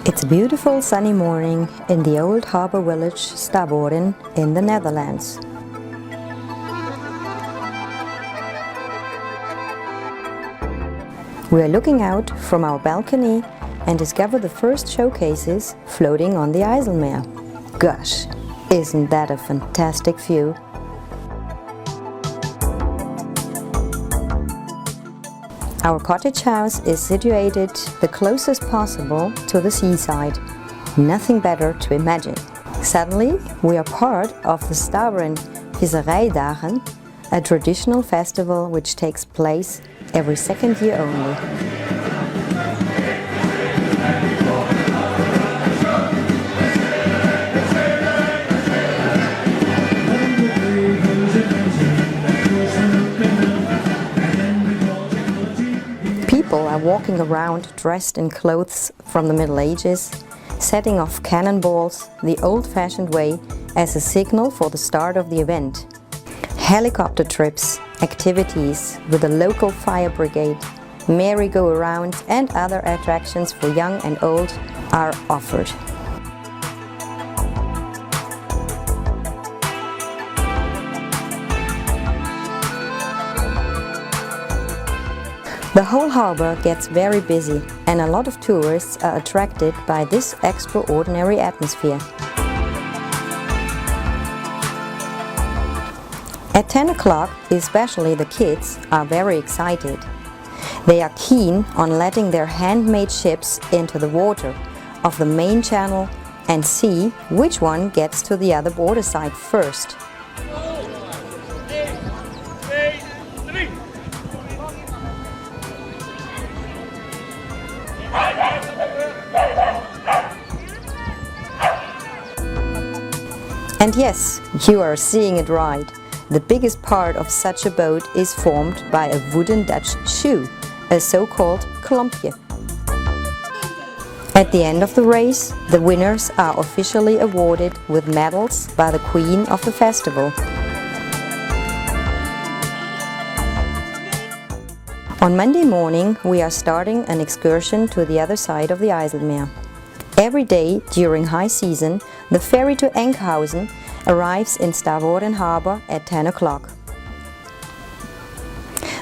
It's a beautiful sunny morning in the old harbour village Stavoren in the Netherlands. We are looking out from our balcony and discover the first showcases floating on the IJsselmeer. Gosh, isn't that a fantastic view? Our cottage house is situated the closest possible to the seaside. Nothing better to imagine. Suddenly, we are part of the Stavoren Visserijdagen, a traditional festival which takes place every second year only. People are walking around dressed in clothes from the Middle Ages, setting off cannonballs the old-fashioned way as a signal for the start of the event. Helicopter trips, activities with the local fire brigade, merry-go-rounds and other attractions for young and old are offered. The whole harbour gets very busy and a lot of tourists are attracted by this extraordinary atmosphere. At 10 o'clock, especially the kids are very excited. They are keen on letting their handmade ships into the water of the main channel and see which one gets to the other border side first. And yes, you are seeing it right. The biggest part of such a boat is formed by a wooden Dutch shoe, a so-called klompje. At the end of the race, the winners are officially awarded with medals by the Queen of the festival. On Monday morning, we are starting an excursion to the other side of the IJsselmeer. Every day during high season, the ferry to Enkhuizen arrives in Stavoren harbour at 10 o'clock.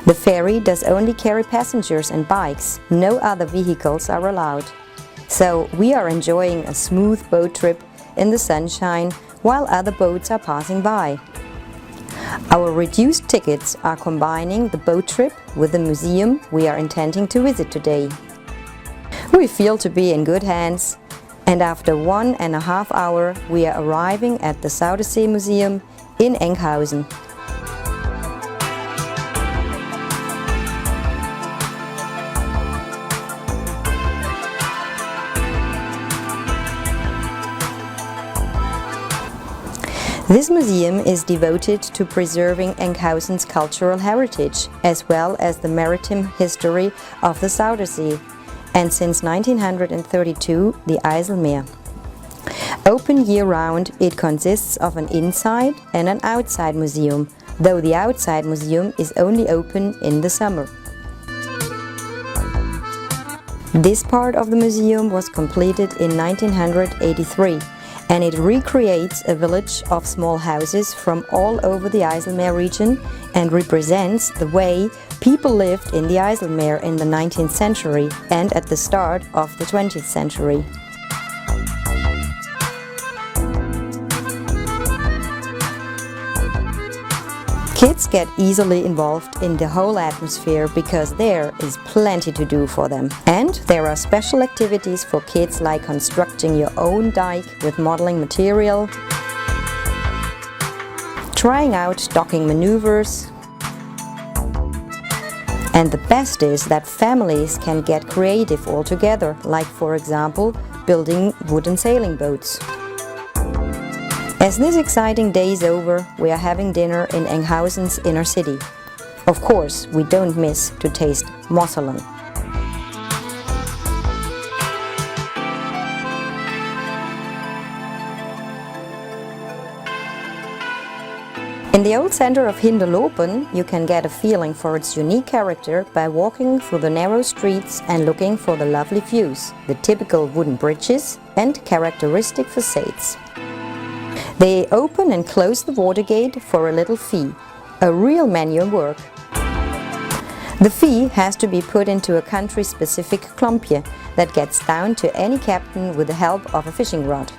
The ferry does only carry passengers and bikes, no other vehicles are allowed. So we are enjoying a smooth boat trip in the sunshine while other boats are passing by. Our reduced tickets are combining the boat trip with the museum we are intending to visit today. We feel to be in good hands, and after 1.5 hours we are arriving at the Zuiderzee Museum in Enkhuizen. This museum is devoted to preserving Enkhuizen's cultural heritage as well as the maritime history of the Zuiderzee, and since 1932 the IJsselmeer. Open year-round, it consists of an inside and an outside museum, though the outside museum is only open in the summer. This part of the museum was completed in 1983 and it recreates a village of small houses from all over the IJsselmeer region and represents the way people lived in the IJsselmeer in the 19th century and at the start of the 20th century. Kids get easily involved in the whole atmosphere because there is plenty to do for them. And there are special activities for kids like constructing your own dike with modeling material, trying out docking maneuvers, and the best is that families can get creative all together, like for example building wooden sailing boats. As this exciting day is over, we are having dinner in Enkhuizen's inner city. Of course, we don't miss to taste mosselen. In the old center of Hinterlopen, you can get a feeling for its unique character by walking through the narrow streets and looking for the lovely views, the typical wooden bridges and characteristic facades. They open and close the water gate for a little fee, a real manual work. The fee has to be put into a country-specific klompje that gets down to any captain with the help of a fishing rod.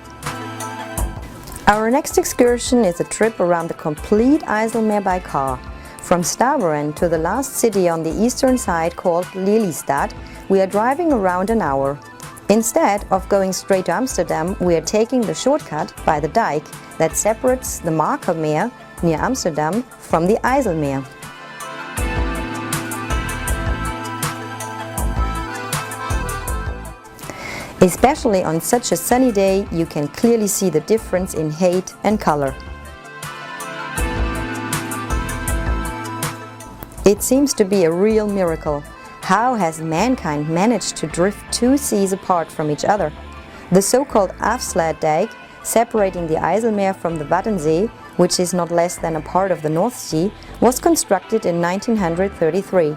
Our next excursion is a trip around the complete IJsselmeer by car. From Staveren to the last city on the eastern side called Lelystad, we are driving around an hour. Instead of going straight to Amsterdam, we are taking the shortcut by the dike that separates the Markermeer near Amsterdam from the IJsselmeer. Especially on such a sunny day, you can clearly see the difference in height and color. It seems to be a real miracle. How has mankind managed to drift two seas apart from each other? The so-called Afsluitdijk, separating the IJsselmeer from the Waddenzee, which is not less than a part of the North Sea, was constructed in 1933.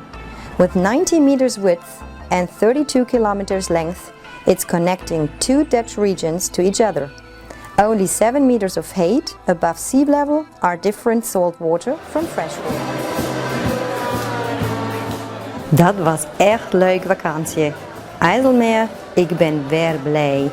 With 90 meters width and 32 kilometers length, it's connecting two Dutch regions to each other. Only 7 meters of height above sea level are different salt water from fresh water. Dat was echt leuk vakantie. IJsselmeer, ik ben weer blij.